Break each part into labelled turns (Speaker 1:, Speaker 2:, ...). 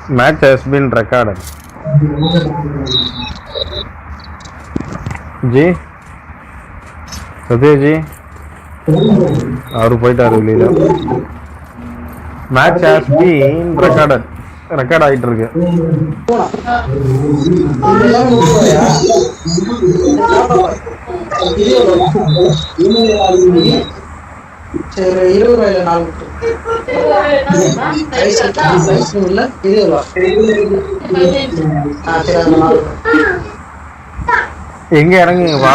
Speaker 1: Match has been recorded. जी सत्य जी और போயிட்டாரு வெளியில. மேட்ச் ஹஸ் பீன் ரெக்கார்ட் ஆயிட்டு இருக்கு.
Speaker 2: சரி 20 ரூபாயில 4 இல்ல 20 ரூபா.
Speaker 1: எங்க இறங்குங்கப்பா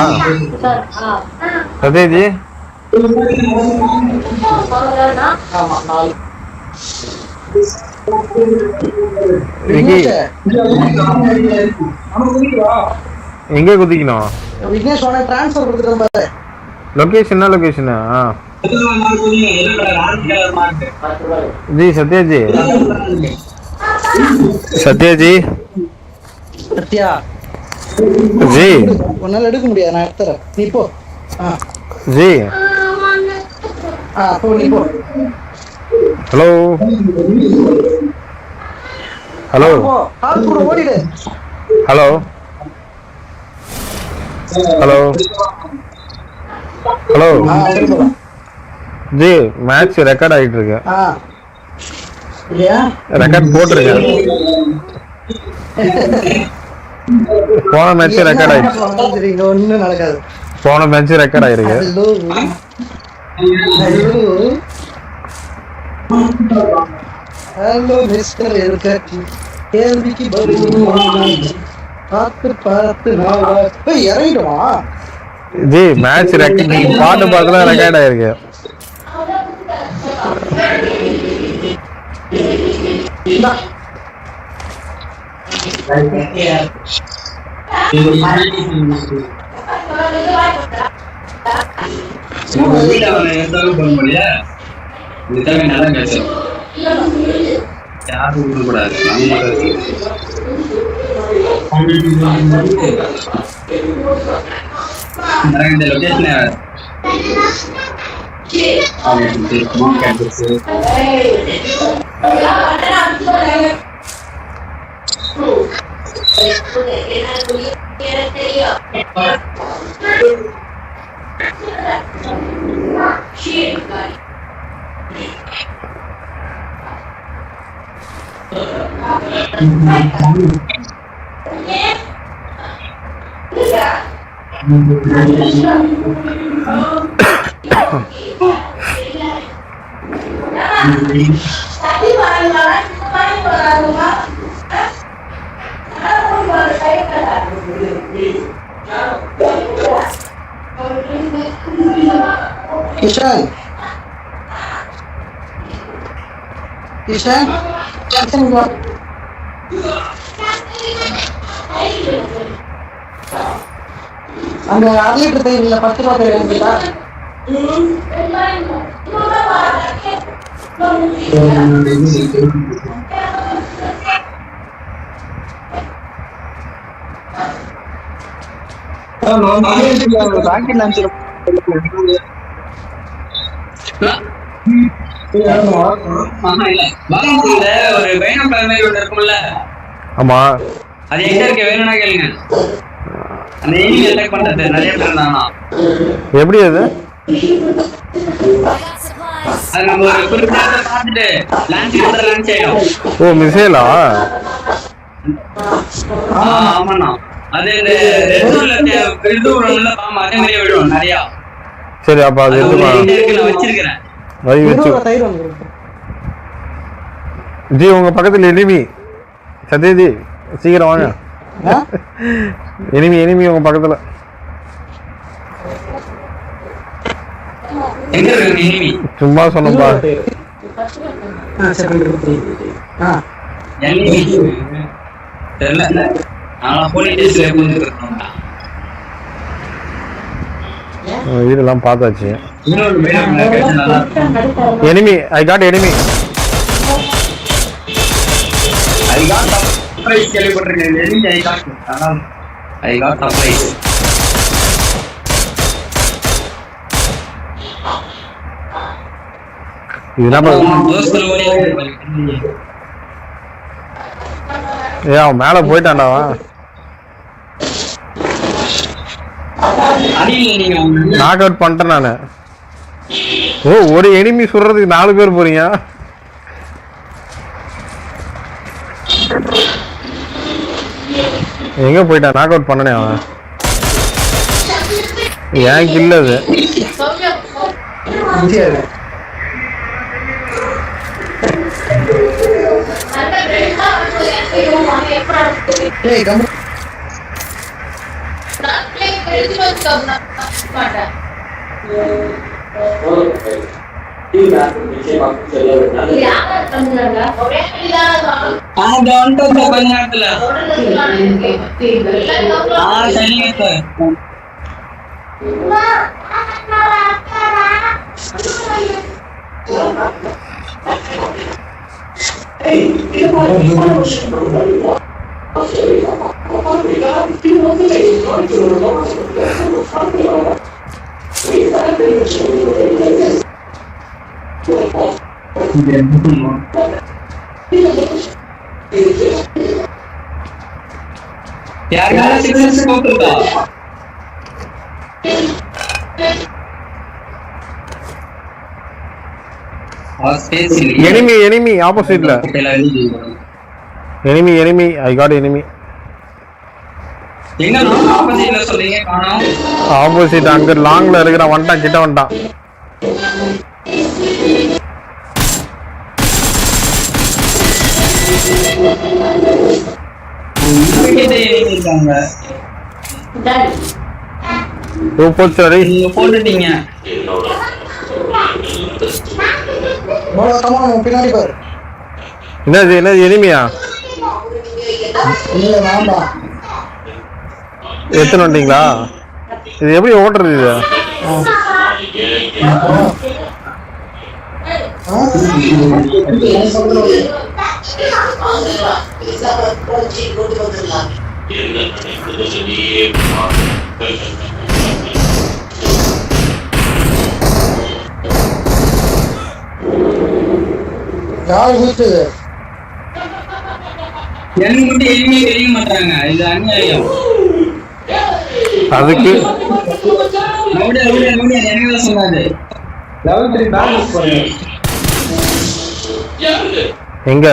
Speaker 1: சத்யஜி? எங்க குதிக்கணும்?
Speaker 2: விக்னேஷ் உன ட்ரான்ஸ்ஃபர் கொடுத்துட்டேன் பாரு.
Speaker 1: லொகேஷன் லொகேஷன் जी सत्या जी
Speaker 2: சத்யா
Speaker 1: जी
Speaker 2: உன்னால எடுக்க முடியாது, நான் எடுத்துறேன். நீ போ.
Speaker 1: जी
Speaker 2: போ நீ போ.
Speaker 1: हेलो हेलो
Speaker 2: கால் கூட ஓடிடு.
Speaker 1: हेलो हेलो हेलो जी मैच ரெக்கார்ட் ஆயிட்டு இருக்கு. ரெக்கார்ட் போட்டுருக்கேன். போன மேட்ச் ரெக்கார்ட் ஆயிடுச்சு.
Speaker 2: ஒன்னும் நடக்காது.
Speaker 1: போன மேட்ச் ரெக்கார்ட் ஆயிருக்கு.
Speaker 2: ஹலோ மிஸ்டர் எல்கட்டி கேள்விக்கு பதில் பார்த்து இறங்கிடுவா.
Speaker 1: जी मैच ரெக்கார்ட் பாட்டு பாட்டுலாம் ரெக்கார்ட் ஆயிருக்கு.
Speaker 2: किशन किशन किशन அந்த அட்லீட் தேயில 10 ரூபாய் எழுதிட்டா
Speaker 1: ஆமா
Speaker 3: அது எங்க இருக்கு வேணும்னா கேளுங்க. அந்த எனிமி அட்டாக் பண்றது நிறைய பேர் இருந்தானா
Speaker 1: எப்படி அது
Speaker 3: அது நம்ம ஒரு குறிப்பிட்ட பார்த்துட்டு லான்ச் பண்ற லான்ச் ஆயிடும்.
Speaker 1: ஓ மிசைலா?
Speaker 3: ஆமாண்ணா அது இந்த ரெட்ல விழுதுல பாம் அதே மாதிரியே விழும் நிறைய.
Speaker 1: சரி அப்ப அது
Speaker 3: நான் வச்சிருக்கேன்.
Speaker 1: வை வெச்சு ஜி உங்க பக்கத்துல எனிமி. சத்யஜி சீக்கிரம் வாங்க. எனிமி உங்க பக்கத்துல. சும்மா சொன்னப்பா. இதெல்லாம் பார்த்தாச்சு. Enemy I got enemy.
Speaker 3: கேள்விப்பட்டிருக்கேன். I got surprise.
Speaker 1: இதெல்லாம்
Speaker 3: தோஸ்தர் ஓடியே
Speaker 1: அவன் மேல போயிட்டான்டா
Speaker 3: அடியில நீங்க
Speaker 1: நாக் அவுட் பண்ணிட்டேன் நானு. ஓ ஒரு எனிமி சுடுறதுக்கு 4 பேர் போறீங்க. எங்க போயிட்டான்? நாக் அவுட் பண்ணனே அவன். ஏன் கில் அது?
Speaker 3: கொஞ்ச நேரத்துல யாருக்கான signals போட்டுருக்கா?
Speaker 1: enemy opposite la enemy I got enemy.
Speaker 3: எங்க ஆப்போசிட்ல சொல்றீங்க? காணோம்.
Speaker 1: ஆப்போசிட் அங்க லாங்ல இருக்கற வந்துட்டான், கிட்ட வந்துட்டான்.
Speaker 3: கிட்ட இருக்காங்க.
Speaker 1: போச்சரி
Speaker 3: நீங்க போட்டுட்டீங்க.
Speaker 2: போடா கமான் பின்னாடி பாரு.
Speaker 1: என்னது எனிமியா?
Speaker 2: இல்ல வேண்டா.
Speaker 1: எத்தனை வந்தீங்களா? இது எப்படி ஓடுறது இது?
Speaker 2: யார் கூப்பிட்டது?
Speaker 3: எனக்கு மட்டும் எதுவுமே தெரிய மாட்டாங்க. இது அநியாயம்.
Speaker 1: அதுக்கு
Speaker 3: என்ன சொன்னாரு? லெவல் 3 பேலன்ஸ் பண்ணு.
Speaker 1: எங்க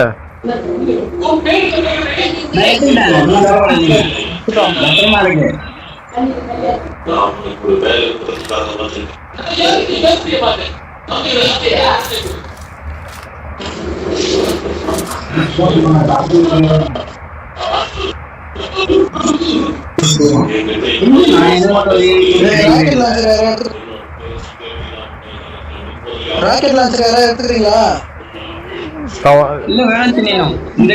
Speaker 2: ராக்கெட் லான்ச்சர் யாரா எடுத்துக்கிறீங்களா?
Speaker 3: இல்ல வேணாம் சொன்னேன். இந்த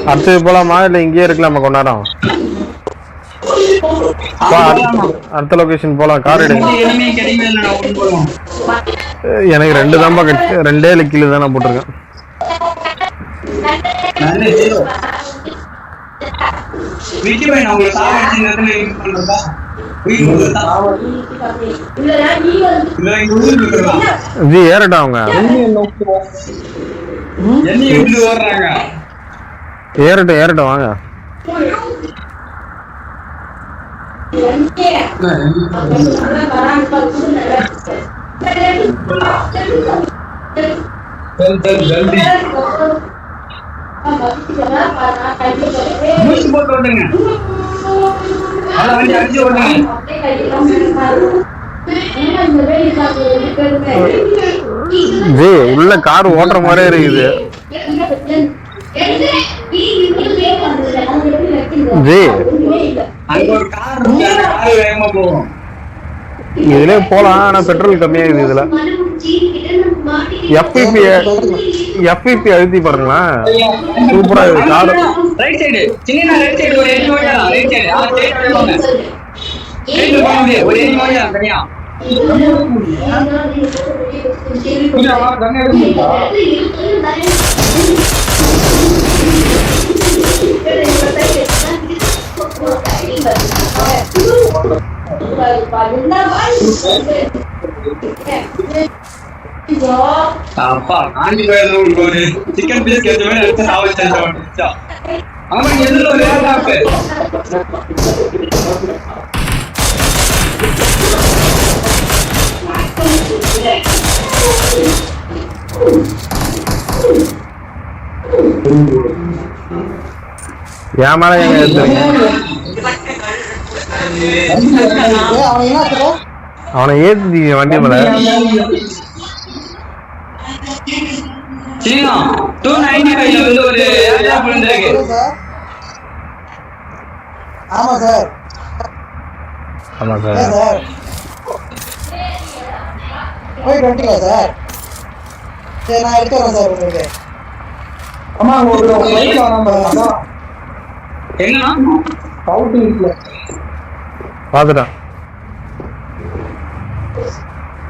Speaker 3: அடுத்தது போலாமா? இல்ல இங்கேயே இருக்கலாமா கொஞ்ச நேரம்?
Speaker 1: அடுத்த லொகேஷன் போலாம். கார் எடுங்க.
Speaker 3: எனிமே கிடைக்கவே இல்லை, நான் ஓடி போடுவோம்.
Speaker 1: எனக்கு 2 தான்ப்பா கிடைச்சு. 2 கீழே தான் நான் போட்டிருக்கேன்.
Speaker 3: நானே zero. விக்கி பாய், நான் உங்களை சாவடிச்சு இந்த இடத்துல யூஸ் பண்றதா? வீட்டுக்குள்ள இல்ல, இங்க ஊருக்கு இருக்கிறதா?
Speaker 1: ஜி ஏறட்டா அவங்க.
Speaker 3: என்னை விட்டு ஓடுறாங்க.
Speaker 1: ஏறட்டும் வாங்க.
Speaker 3: ஜல்தி மூச்சு போட்டு ஓடுங்க. நல்ல வண்டி அடிச்சு ஓடுங்க.
Speaker 1: ஜி உள்ள கார் ஓட்டுற மாதிரியே இருக்குது. ஜி
Speaker 3: அங்க ஒரு கார் இருக்கு, அந்த கார் வேகமா போகும்.
Speaker 1: இதுலயே போலாம், ஆனா பெட்ரோல் கம்மியாகுது இதுல. FPP அழுத்தி பாருங்களேன், சூப்பரா இருக்கு கார்.
Speaker 3: ரைட் சைடு சின்ன ரைட் சைடு ஒரு எண்ணி ஓடா. ரைட் சைடு ஸ்ட்ரைட் போங்க. ஸ்ட்ரைட் போங்க அப்படியே ஒரு எண்ணி ஓடா தனியா. புரியா வா கண்ணே எடுங்க. அப்பா ஆண்டி வேணும் உங்களுக்கு ஒரு சிக்கன் பீஸ் கேட்ட மாதிரி எடுத்து சாவடிச்சா. அவன் எதிர ஒரு ஏர்டாப்பு.
Speaker 1: என் மேல எங்க எடுத்துறீங்க? அவனை ஏத்துட்டீங்க வண்டி மேல.
Speaker 3: சீனா 295 வந்து ஒரு ஏர்டாப் வந்திருக்கு.
Speaker 2: ஆமா சார். போய் வந்துட்டீங்களா சார்? சரி, நான் எடுத்து வரேன் சார் உங்களுக்கு. அம்மா ஒரு பைக் வாங்க.
Speaker 3: எங்கண்ணா?
Speaker 2: அவுட்டிங்ல
Speaker 1: பாத்துட்டான்.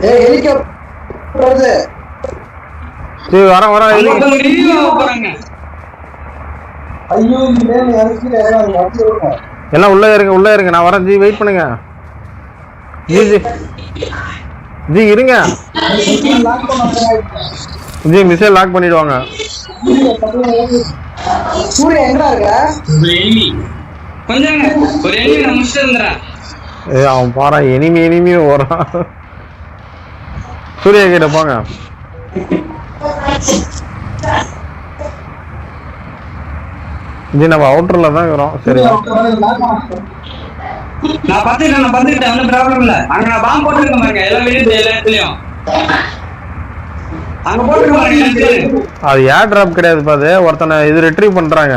Speaker 2: ஹெலிகாப்டர் வருது.
Speaker 1: சரி வரேன்.
Speaker 3: போறாங்க.
Speaker 2: ஐயோ மேல இறக்கி
Speaker 1: எல்லாம் உள்ள இருங்க நான் வரேன். ஜி வெயிட் பண்ணுங்க. ஜி இருங்க. ஜி மிசைல் லாக் பண்ணிடுவாங்க.
Speaker 2: சூர்யா எங்க இருக்க?
Speaker 3: கொஞ்சம் ஒரு எனிமி நான் முடிச்சுட்டு இருந்தேன்.
Speaker 1: அவன் பாரா எனிமி ஓடுறான். சூர்யா கிட்ட போங்க. ஜி நம்ம அவுட்டர்ல தான் இருக்கிறோம். சரி
Speaker 3: நான் பாத்துக்கிட்டேன் ஒன்றும் ப்ராப்ளம் இல்ல. அங்க நான் பாம்பு போட்டுருக்கேன் பாருங்க, எல்லாம் வெளியே எல்லா இடத்துலயும் அங்க போட்டுருக்க பாருங்க.
Speaker 1: அது ஏர் டிராப் கிடையாது பாது, ஒருத்தனை இது ரிட்ரீவ் பண்றாங்க.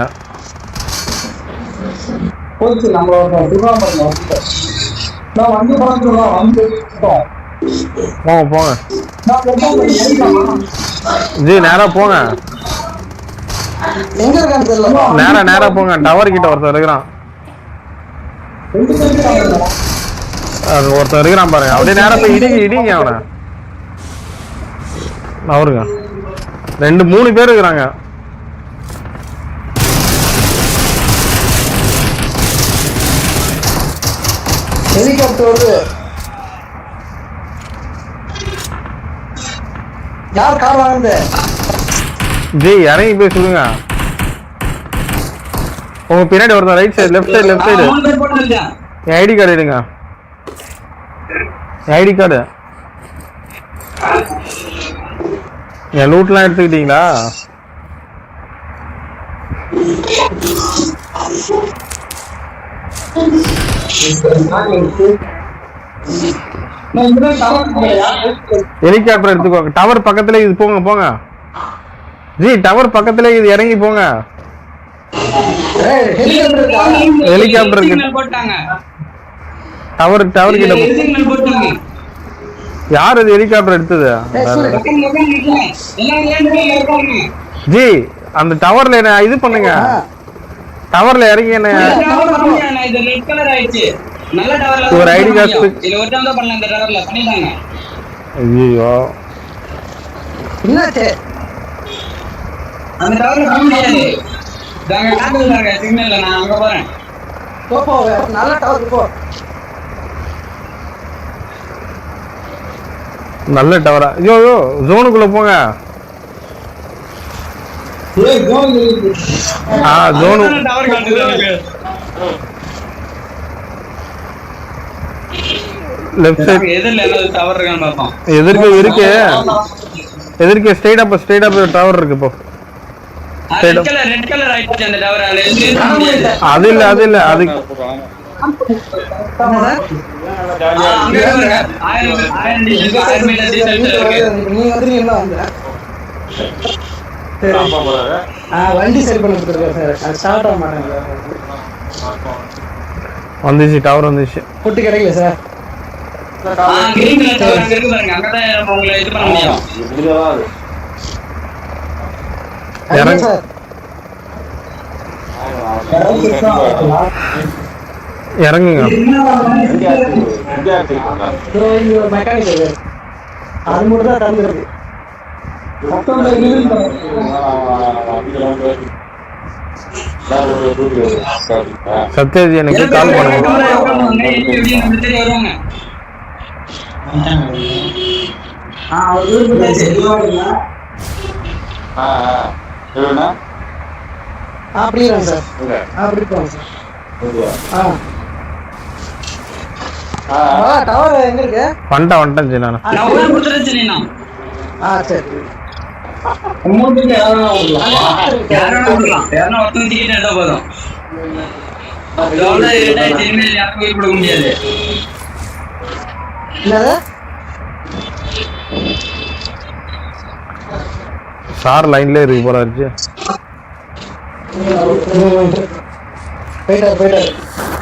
Speaker 2: போச்சு நம்மளோட டிராப் பண்ணலாம். நான் வந்து பாத்துறோம் வந்து
Speaker 1: போங்க. ஜி நேரா போங்க.
Speaker 2: எங்க இருக்கான்னு தெரியல.
Speaker 1: நேரா போங்க. டவர் கிட்ட ஒருத்தர் இருக்கிறான். அது ஒருத்தர் இருக்கிறான் பாருங்க. அப்படியே நேரா போய் இடிங்க அவனை. அவருங்க 2-3 பேர் இருக்கிறாங்க.
Speaker 2: ஹெலிகாப்டர் வருது. யார் கார் வாங்குது?
Speaker 1: ஜி இறங்கி போய் சொல்லுங்க. உங்க பின்னாடி ஒருத்தர் ரைட் சைடு லெஃப்ட் சைடு. என் ஐடி கார்டு எடுங்க. ஐடி கார்டு என் லூட்லாம் எடுத்துக்கிட்டீங்களா? ஹெலிகாப்டர் எடுத்துக்கோங்க. டவர் பக்கத்துல இது போங்க. ஜி டவர் பக்கத்துல இது இறங்கி போங்க. ஹெலிகாப்டர் டவர் கிட்ட யார் இது ஹெலிகாப்டர் எடுத்தது? ஜி அந்த டவர்ல இது பண்ணுங்க. டவர்ல இறங்கி என்ன
Speaker 3: இது ரெட் கலர் ஆயிடுச்சு. நல்ல டவர்ல
Speaker 1: ஒரு ஐடி காஸ்ட்
Speaker 3: இல்ல ஒரு டைம் தான் பண்ணலாம். இந்த டவர்ல பண்ணிட்டாங்க.
Speaker 1: ஐயோ
Speaker 2: என்னாச்சு?
Speaker 3: அந்த டவர்ல பண்ண முடியாது. நாங்க காட்டுறாங்க சிக்னல்ல. நான் அங்க போறேன்.
Speaker 2: போ நல்ல டவர் போ.
Speaker 1: நல்ல டவரா? ஐயோ ஜோனுக்குள்ள போங்க. ஜோனு
Speaker 3: டவர் காட்டுது எனக்கு.
Speaker 1: லெஃப்ட் சைடு
Speaker 3: எதிரில என்ன டவர் இருக்கான்னு பாப்போம்.
Speaker 1: எதிர்க்க ஸ்ட்ரைட் அப் டவர் இருக்கு இப்போ.
Speaker 3: ரெட் கலர் ஆயிடுச்சு அந்த டவர்.
Speaker 1: அது இல்ல அது
Speaker 2: நீங்க வண்டி சரி பண்ணி கொடுத்துருக்கேன் சார். ஸ்டார்ட் ஆக மாட்டேங்க.
Speaker 1: வந்துச்சு டவர் வந்துச்சு.
Speaker 2: பொட்டி கிடைக்கல சார்.
Speaker 3: கிரீன் கலர் டவர் அங்க இருக்கு பாருங்க. அங்கதான் உங்களை இது பண்ண முடியும்.
Speaker 1: இறங்க
Speaker 2: சார்.
Speaker 1: இறங்குங்க.
Speaker 2: மெக்கானிக் அது மட்டும் தான் தந்துருக்கு.
Speaker 1: சத்யஜி எனக்கு கால் பண்ணுங்க.
Speaker 2: அப்படியே சார். அப்படி போங்க சார். டவர் எங்க இருக்கு?
Speaker 1: வந்துட்டேன் ஜி நான்.
Speaker 2: சரி.
Speaker 1: சார் லைன்ல இருக்கு போல இருக்கு.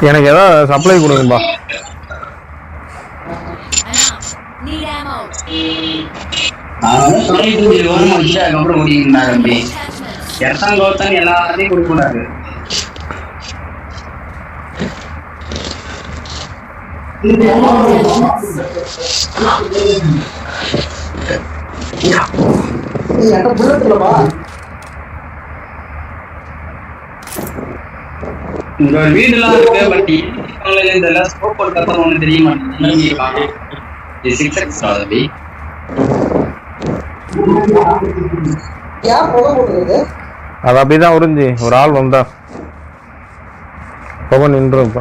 Speaker 1: எனக்கு ஏதாவது சப்ளை கொடுங்கப்பா.
Speaker 3: எல்லாத்தையும் கொடுக்கூடாது. இந்த வீடு எல்லாம் இருக்கு. பட் இந்த ஸ்கோப் போட்டு ஒண்ணு தெரிய மாட்டேங்குது.
Speaker 1: அது அப்படிதான் உறிஞ்சி ஒரு ஆள் வந்தா போக நின்றும்.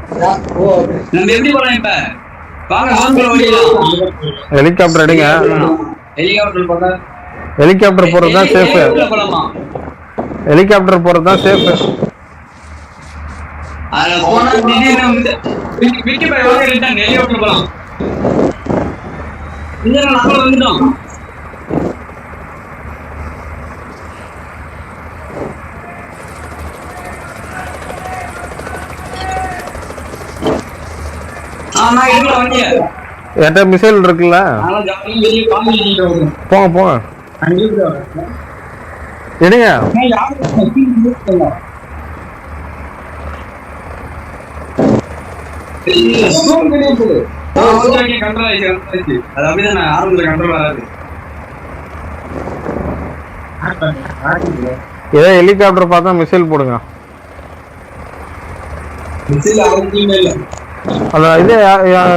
Speaker 3: நம்ம எப்படி போலாம் இப்ப?
Speaker 1: ஹெலிகாப்டர் எடுங்க. ஹெலிகாப்டர் போறது தான் சேஃப். ஹெலிகாப்டர் போறது தான் சேஃப்.
Speaker 3: அதுல போனா திடீர்னு விக்கி போய் வாங்க ரிட்டர்ன் ஹெலிகாப்டர் போலாம். இங்க நாம வந்துட்டோம்.
Speaker 1: என்கிட்ட மிசைல் இருக்குல்ல, போங்க போங்க எடுங்க. ஏதோ ஹெலிகாப்டர் பார்த்தா மிசைல் போடுங்க. அதான்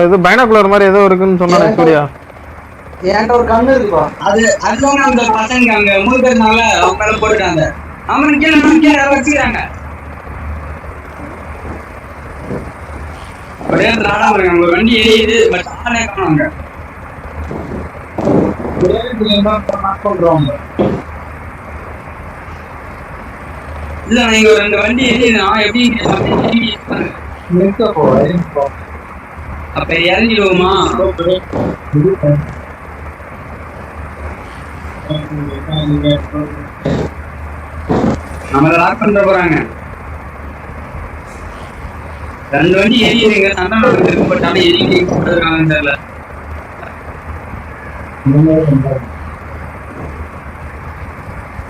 Speaker 1: இது பைனாகுலர் மாதிரி ஏதோ இருக்குன்னு சொன்னானே சூர்யா.
Speaker 2: ஏன்ட்ட ஒரு கண்ணு இருக்குப்பா.
Speaker 3: அதுதான் அந்த பசங்க அங்க 3 பேர்னால அவங்க மேல போட்டுட்டாங்க. அவன் கீழே வச்சுக்கிறாங்க. ஒரே நாடா இருக்காங்க. ஒரு வண்டி எரியுது, பட் ஆனே காணுங்க. இல்ல நீங்க ஒரு 2 வண்டி எரியுதுன்னா எப்படி அப்ப இறங்கிடுவோமா? நம்மள லாக் பண்ற போறாங்க. 2 வண்டி எரியுதுங்க. சண்டை நடந்துருக்கு, பட் ஆனா எரியுது போட்டுருக்காங்கன்னு தெரியல.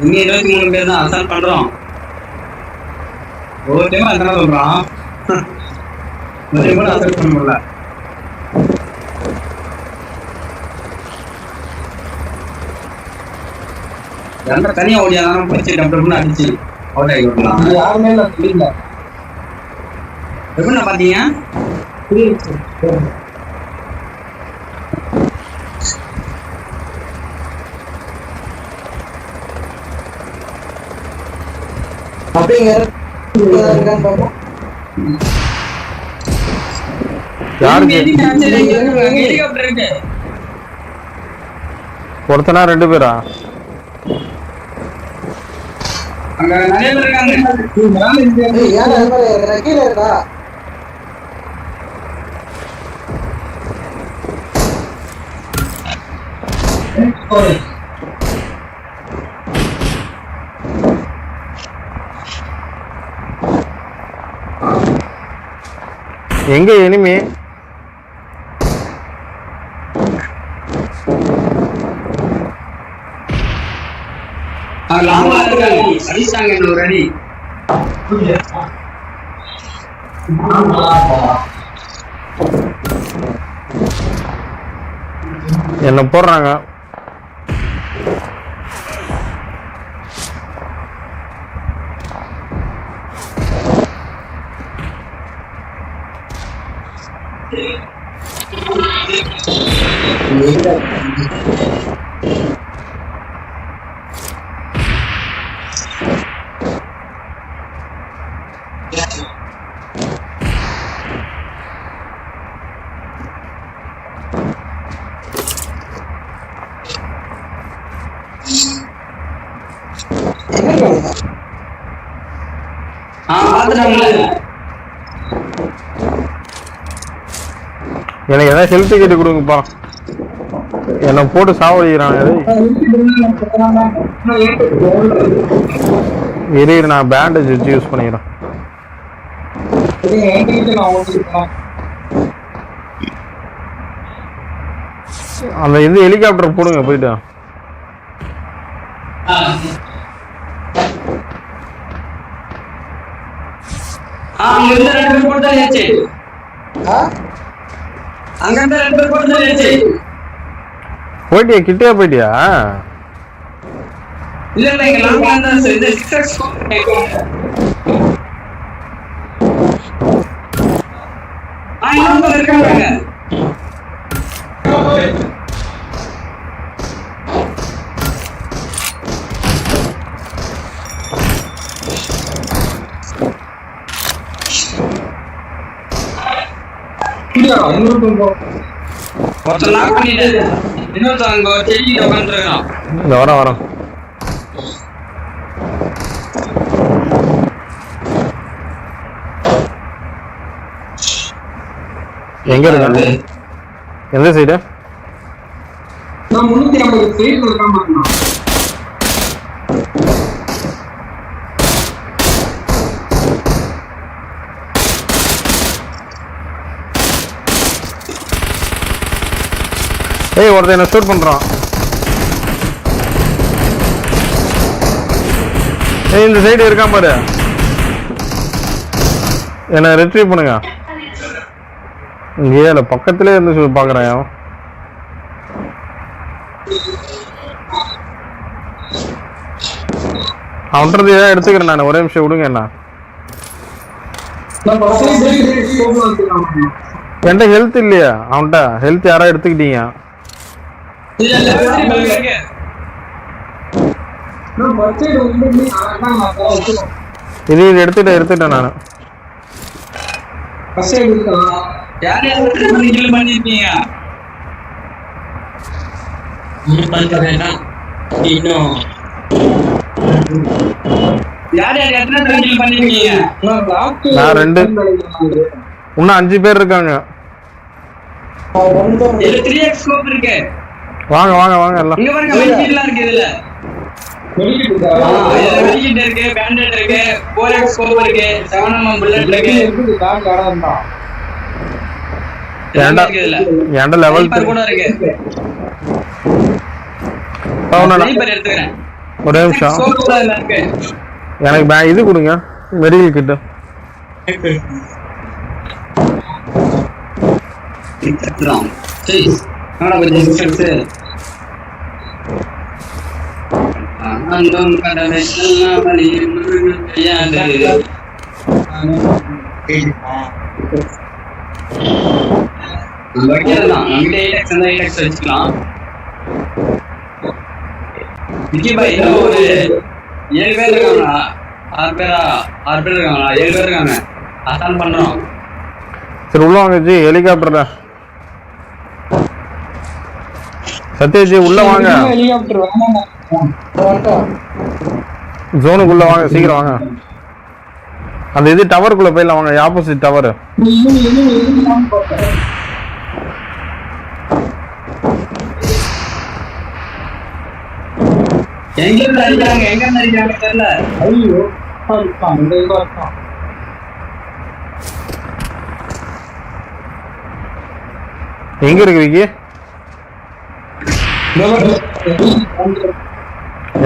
Speaker 3: இங்க 23 பேர் தான் அசால்ட் பண்றோம். ஒரு டைம் அதனால சொல்றான். ஒரு டைம் கூட அசெப்ட் பண்ண முடியல. எந்த தனியா ஓடியாதான் பிடிச்சி டப்புன்னு அடிச்சு அவுட் ஆகி விடலாம்.
Speaker 2: யாருமே இல்லை தெரியல.
Speaker 3: எப்படின்னா பாத்தீங்க
Speaker 2: அப்படிங்க இருக்கான்னு பார்ப்போம்.
Speaker 1: யாருக்கு
Speaker 3: ஹெலிகாப்டர் இருக்கு.
Speaker 1: ஒருத்தனா 2 பேரா?
Speaker 3: அங்க நிறைய பேர் இருக்காங்க.
Speaker 2: ஏன் அது மாதிரி இருக்கிற கீழே இருக்கா?
Speaker 1: எங்க எனிமி?
Speaker 3: லாங்கா இருக்காங்க. அடிச்சாங்க என்ன ஒரு அடி.
Speaker 1: என்ன போடுறாங்க. எனக்கு ஏதாவது ஹெல்த் கிட்ட கொடுங்கப்பா. என்ன போட்டு சாவடிக்கிறான். இரு நான் பேண்டேஜ் வச்சு யூஸ் பண்ணிக்கிறேன். அந்த இது ஹெலிகாப்டர் போடுங்க போயிட்டு.
Speaker 3: அங்க இருந்து 2 பேர் போட்டாச்சு. அங்க இருந்து 2 பேர் போட்டாச்சு.
Speaker 1: போயிட்டியா? கிட்டே போயிட்டியா?
Speaker 3: இல்ல இல்ல இங்க லாங்கா இருந்தா சரி. இந்த 6x இங்க இருக்காங்க. ஒருத்தர் லாக் பண்ணிட்டு இன்னொருத்தர் அங்க செடியில உட்காந்துருக்கான்.
Speaker 1: இந்த வரோம் எங்க இருக்காங்க? எந்த சைடு?
Speaker 3: நான் 350 சைடுல இருக்கான்.
Speaker 1: ஏய் ஒருத்தன் என்ன ஷூட் பண்றான். ஏய் இந்த சைடு இருக்கான் பாரு. என்ன ரிட்ரீவ் பண்ணுங்க. இங்கே இல்ல பக்கத்திலே இருந்து பாக்குறேன். அவன்றது ஏதாவது எடுத்துக்கிறேன் நான். ஒரே நிமிஷம் விடுங்க. என்ன என்கிட்ட ஹெல்த் இல்லையா? அவன்கிட்ட ஹெல்த் யாரா எடுத்துக்கிட்டீங்க? இது எடுத்துட்டேன் நான். நான் 2. இன்னும் 5 பேர் இருக்காங்க. வாங்க வாங்க வாங்க எல்லாம்.
Speaker 3: இங்க பாருங்க மெடிக்கிட்லாம் இருக்கு. இதுல மெடிக்கிட் இருக்கு, பேண்டேட் இருக்கு, 4x ஸ்கோப் இருக்கு, 7mm புல்லட் இருக்கு.
Speaker 1: ஏண்டா லெவல் 3
Speaker 3: கூட இருக்கு. ஸ்னைப்பர் எடுத்துக்கிறேன்.
Speaker 1: ஒரே நிமிஷம்.
Speaker 3: ஸ்கோப் கூட இருக்கு.
Speaker 1: எனக்கு இது கொடுங்க மெடிக்கல் கிட்.
Speaker 3: கத்துறான். சரி என்னடா கொஞ்சம் டிஸ்டன்ஸ் அந்தம் கடலை எல்லாம் வழியில் கையாண்டு வைக்கிறதுதான் நம்மகிட்ட 8x இருந்தா 8x வச்சுக்கலாம். விக்கி பாய் இன்னும் ஒரு 7 பேர் இருக்காங்களா? 6 பேர் இருக்காங்களா? 7 பேர் இருக்காங்க. அசான் பண்றோம்.
Speaker 1: சரி உள்ள வாங்க ஜி, ஹெலிகாப்டர்ல சத்யஜி உள்ள வாங்க,
Speaker 2: ஹெலிகாப்டர்
Speaker 1: ஜோனுக்குள்ள வாங்க, சீக்கிரம் வாங்க. அந்த இது டவருக்குள்ள போயிடலாம் வாங்க, ஆப்போசிட் டவர்.
Speaker 3: எங்க இருந்து அடிக்கிறாங்க தெரியல.
Speaker 2: ஐயோ
Speaker 1: எங்க இருக்கு விக்கி?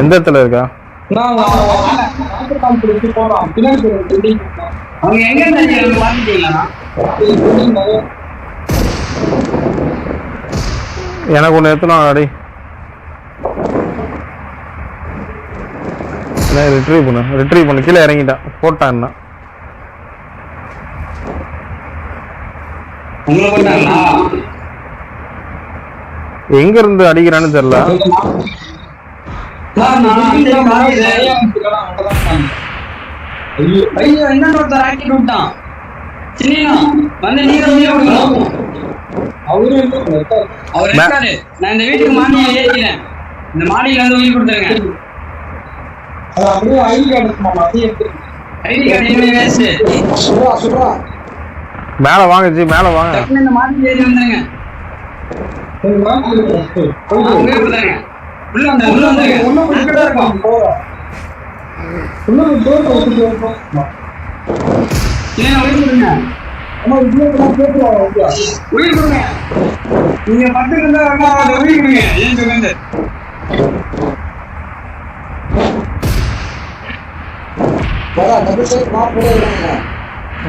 Speaker 1: எந்த இடத்துல இருக்கா?
Speaker 3: அவங்க எங்க இருந்து அடிக்கிறாங்க பாத்துட்டீங்களா?
Speaker 1: எனக்கு ஒண்ணு எத்தனை அடி ரிட்ரீவ் பண்ணு. கீழே இறங்கிட்டான், போட்டான். என்ன
Speaker 3: உங்களை போட்டாங்களா?
Speaker 1: எங்க இருந்து அடிக்கிறான்னு தெரியல.
Speaker 3: ஐயோ என்ன ராக்கெட் விட்டான். சின்ன வந்து நீங்க அவர் இருக்காரு. நான் இந்த வீட்டுக்கு மாடியை ஏற்றினேன். இந்த மாடியில வந்து உயிர் கொடுத்துருங்க. ஐடி கார்டு என்ன வேஸ்ட்.
Speaker 1: மேல வாங்க ஜி, மேல வாங்க.
Speaker 3: இந்த மாடியில ஏறி வந்துருங்க. உள்ள வந்துருங்க. உயிர் கொடுங்க. நீங்க பத்து இருந்தா உயிர் கொடுங்க. ஏன் சொல்லுங்க.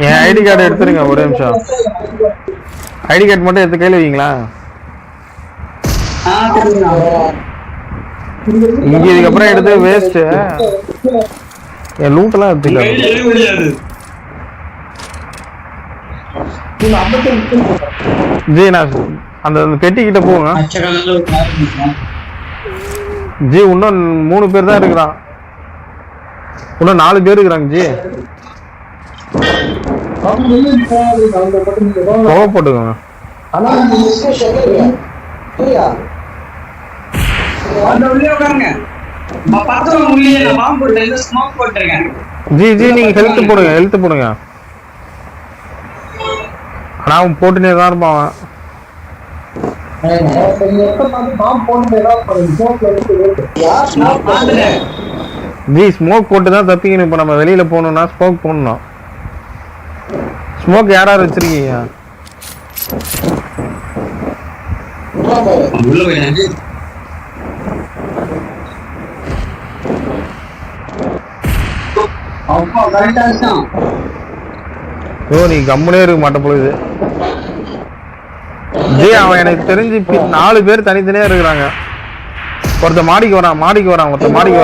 Speaker 1: என் ஐடி கார்டு எடுத்துருங்க, ஒரு நிமிஷம். ஐடி கார்டு மட்டும் எடுத்து கையில் வைங்களா? இங்க இதுக்கப்புறம் எடுத்து வேஸ்ட். என் லூட்டெல்லாம் எடுத்துக்கலாம் ஜி. நான் அந்த பெட்டிக்கிட்ட போங்க ஜி. இன்னும் 3 பேர் தான் இருக்கிறான். இன்னும் 4 பேர் இருக்கிறாங்க ஜி. கோவ போட்டுக்கோங்க. ஜி ஜி நீங்க ஹெல்த் போடுங்க. ஆனா அவன் போட்டுனே தான் இருப்பான். ஜி ஸ்மோக் போட்டு தான் தப்பிக்கணும். இப்ப நம்ம வெளியில போகணும்னா ஸ்மோக் போடணும். ஸ்மோக் யாராவது வச்சிருக்கீங்க? நீ கம்முனே இருக்க மாட்ட பொழுது ஜி. அவன் எனக்கு தெரிஞ்சு 4 பேர் தனித்தனியா இருக்கிறாங்க. ஒருத்த மாடிக்கு வரான், ஒருத்த மாடிக்கு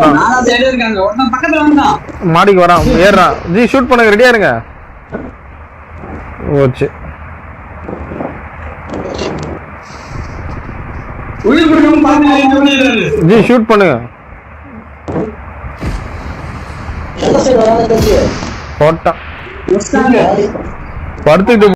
Speaker 1: வரான், ஏறான். ஜி ஷூட் பண்ணுங்க, ரெடியா இருங்க. ஓச்சு ஜி ஷூட் பண்ணுங்க. போட்டான் படுத்துக்கிட்டு